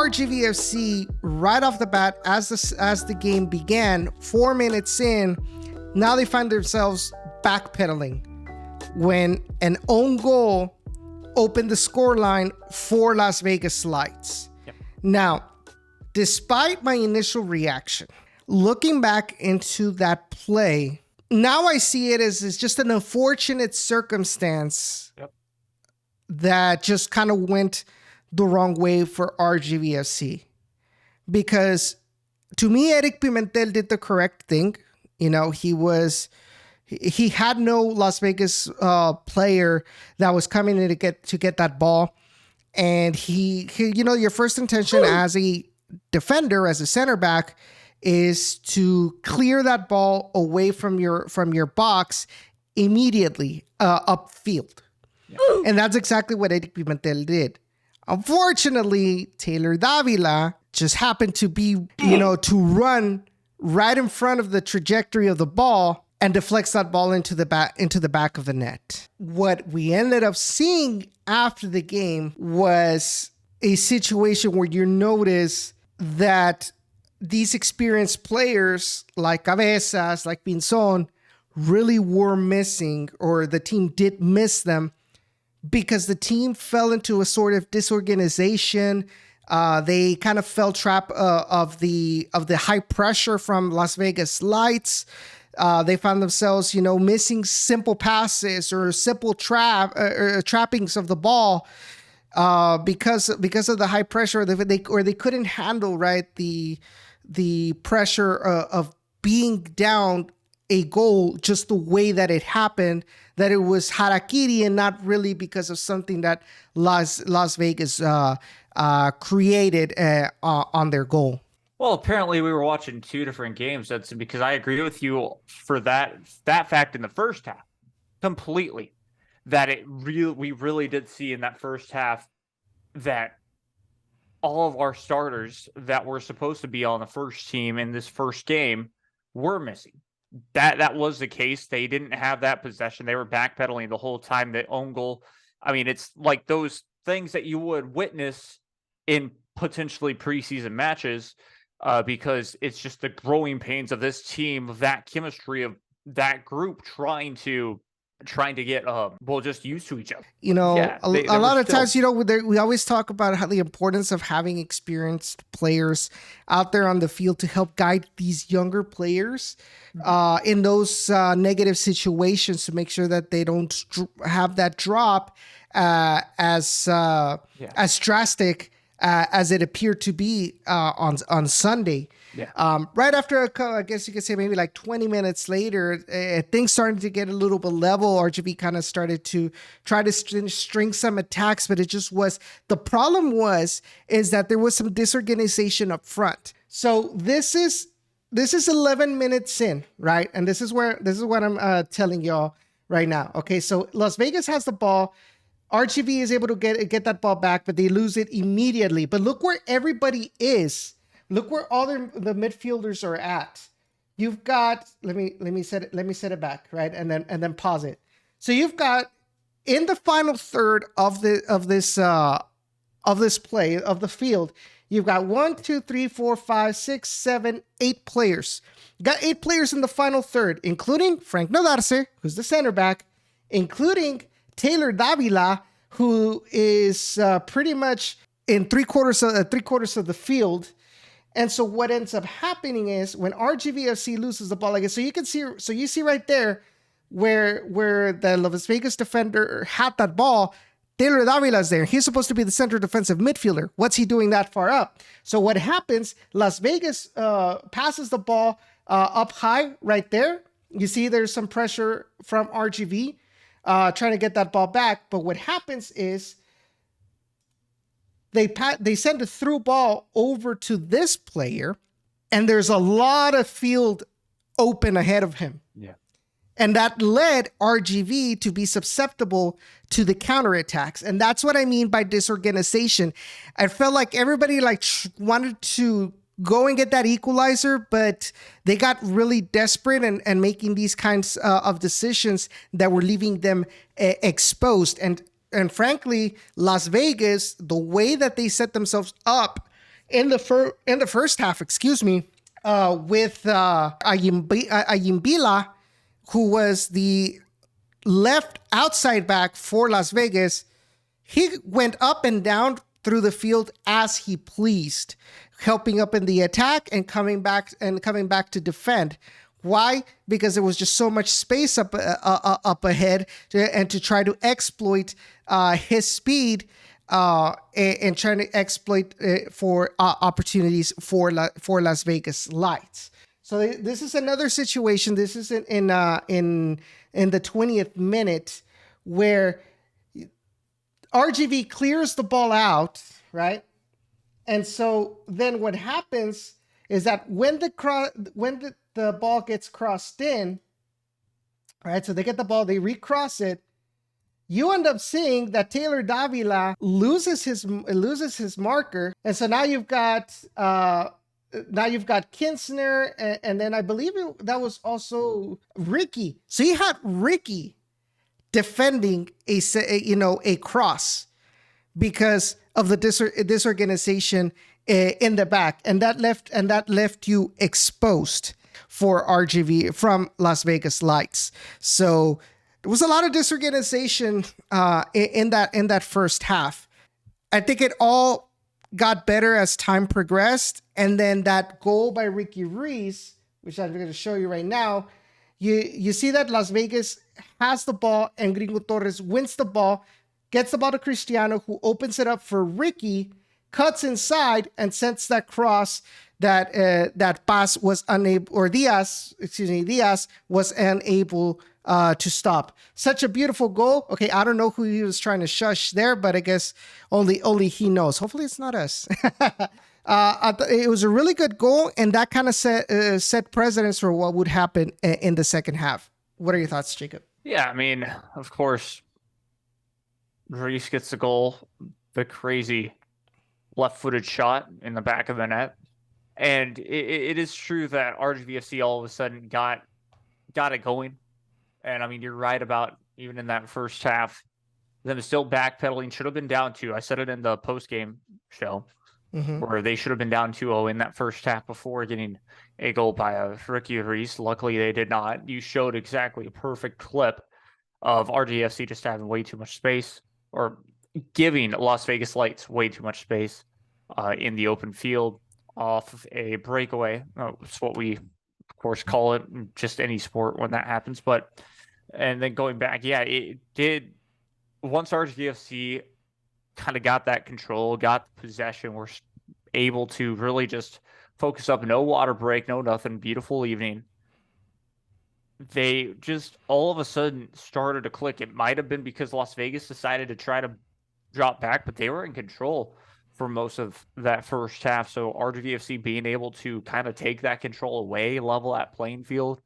RGVFC, right off the bat, as the game began, 4 minutes in, now they find themselves backpedaling when an own goal opened the scoreline for Las Vegas Lights. Yep. Now, despite my initial reaction, looking back into that play, now I see it as just an unfortunate circumstance that just kind of went the wrong way for RGVFC. Because to me, Eric Pimentel did the correct thing. You know, he had no Las Vegas player that was coming in to get that ball. And he you know, your first intention as a defender, as a center back, is to clear that ball away from your box immediately upfield. Yeah. And that's exactly what Eric Pimentel did. Unfortunately, Taylor Davila just happened to be, you know, to run right in front of the trajectory of the ball and deflects that ball into the back of the net. What we ended up seeing after the game was a situation where you notice that these experienced players like Cabezas, like Pinzon, really were missing, or the team did miss them, because the team fell into a sort of disorganization. They kind of fell trap of the high pressure from Las Vegas Lights. They found themselves, you know, missing simple passes or simple trappings of the ball because of the high pressure. They couldn't handle, right, the pressure of being down a goal just the way that it happened, that it was harakiri and not really because of something that Las Vegas created on their goal. Well, apparently we were watching two different games, Edson, because I agree with you for that fact in the first half completely, that we really did see in that first half that all of our starters that were supposed to be on the first team in this first game were missing. That was the case. They didn't have that possession. They were backpedaling the whole time. The own goal, I mean, it's like those things that you would witness in potentially preseason matches, because it's just the growing pains of this team, of that chemistry of that group trying to get just used to each other. You know, yeah, a lot of times, you know, we always talk about how the importance of having experienced players out there on the field to help guide these younger players in those negative situations, to make sure that they don't have that drop as drastic as it appeared to be on Sunday. Yeah. Right after, I guess you could say maybe like 20 minutes later, things started to get a little bit level. RGV kind of started to try to string some attacks, but it just was, the problem is that there was some disorganization up front. So this is 11 minutes in, right? And this is what I'm telling y'all right now. Okay, so Las Vegas has the ball. RGV is able to get that ball back, but they lose it immediately. But look where everybody is. Look where all the midfielders are at. You've got, let me set it back, right? And then pause it. So you've got, in the final third of this play of the field, you've got 1, 2, 3, 4, 5, 6, 7, 8 players. You got 8 players in the final third, including Frank Nodarce, who's the center back, including Taylor Davila, who is pretty much in three quarters of the field. And so what ends up happening is when RGVFC loses the ball, like, so you see right there where the Las Vegas defender had that ball, Taylor Davila's there. He's supposed to be the center defensive midfielder. What's he doing that far up? So what happens, Las Vegas passes the ball up high right there. You see there's some pressure from RGV trying to get that ball back. But what happens is they send a through ball over to this player, and there's a lot of field open ahead of him. Yeah. And that led RGV to be susceptible to the counterattacks. And that's what I mean by disorganization. I felt like everybody wanted to go and get that equalizer, but they got really desperate and making these kinds of decisions that were leaving them exposed. And frankly, Las Vegas, the way that they set themselves up, in the first half, excuse me, with Ayimbila, who was the left outside back for Las Vegas. He went up and down through the field as he pleased, helping up in the attack and coming back to defend. Why? Because there was just so much space up ahead, and to try to exploit his speed, and trying to exploit for opportunities for Las Vegas Lights. So this is another situation. This is in the 20th minute where RGV clears the ball out, right? And so then what happens is that when the ball gets crossed in, right? So they get the ball, they recross it. You end up seeing that Taylor Davila loses his marker, and so now you've got Kinsner, and then I believe that was also Ricky. So you had Ricky defending a cross because of the disorganization in the back, and that left you exposed for RGV from Las Vegas Lights. So there was a lot of disorganization in that first half. I think it all got better as time progressed, and then that goal by Ricky Ruiz, which I'm going to show you right now, you see that Las Vegas has the ball, and Gringo Torres wins the ball, gets the ball to Cristiano, who opens it up for Ricky, cuts inside, and sends that cross that Paz was unable, or Diaz was unable to stop. Such a beautiful goal. Okay, I don't know who he was trying to shush there, but I guess only he knows. Hopefully it's not us. It was a really good goal, and that kind of set precedence for what would happen in the second half. What are your thoughts, Jacob? Yeah, I mean, of course, Reese gets the goal, the crazy left-footed shot in the back of the net. And it is true that RGVFC all of a sudden got it going. And I mean, you're right about even in that first half, them still backpedaling, should have been down 2. I said it in the post-game show, where they should have been down 2-0 in that first half before getting a goal by Ricky Reese. Luckily, they did not. You showed exactly a perfect clip of RGVFC just having way too much space, or giving Las Vegas Lights way too much space in the open field off of a breakaway. It's what we, of course, call it in just any sport when that happens. But, and then going back, yeah, it did. Once RGVFC kind of got that control, got the possession, we're able to really just focus up. No water break, no nothing. Beautiful evening. They just all of a sudden started to click. It might have been because Las Vegas decided to try to drop back, but they were in control for most of that first half. So RGVFC being able to kind of take that control away, level that playing field,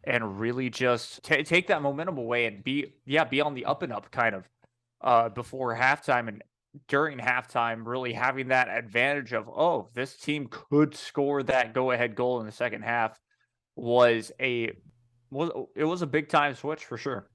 and really just take that momentum away and be on the up and up kind of before halftime and during halftime, really having that advantage of, oh, this team could score that go-ahead goal in the second half was a big time switch for sure.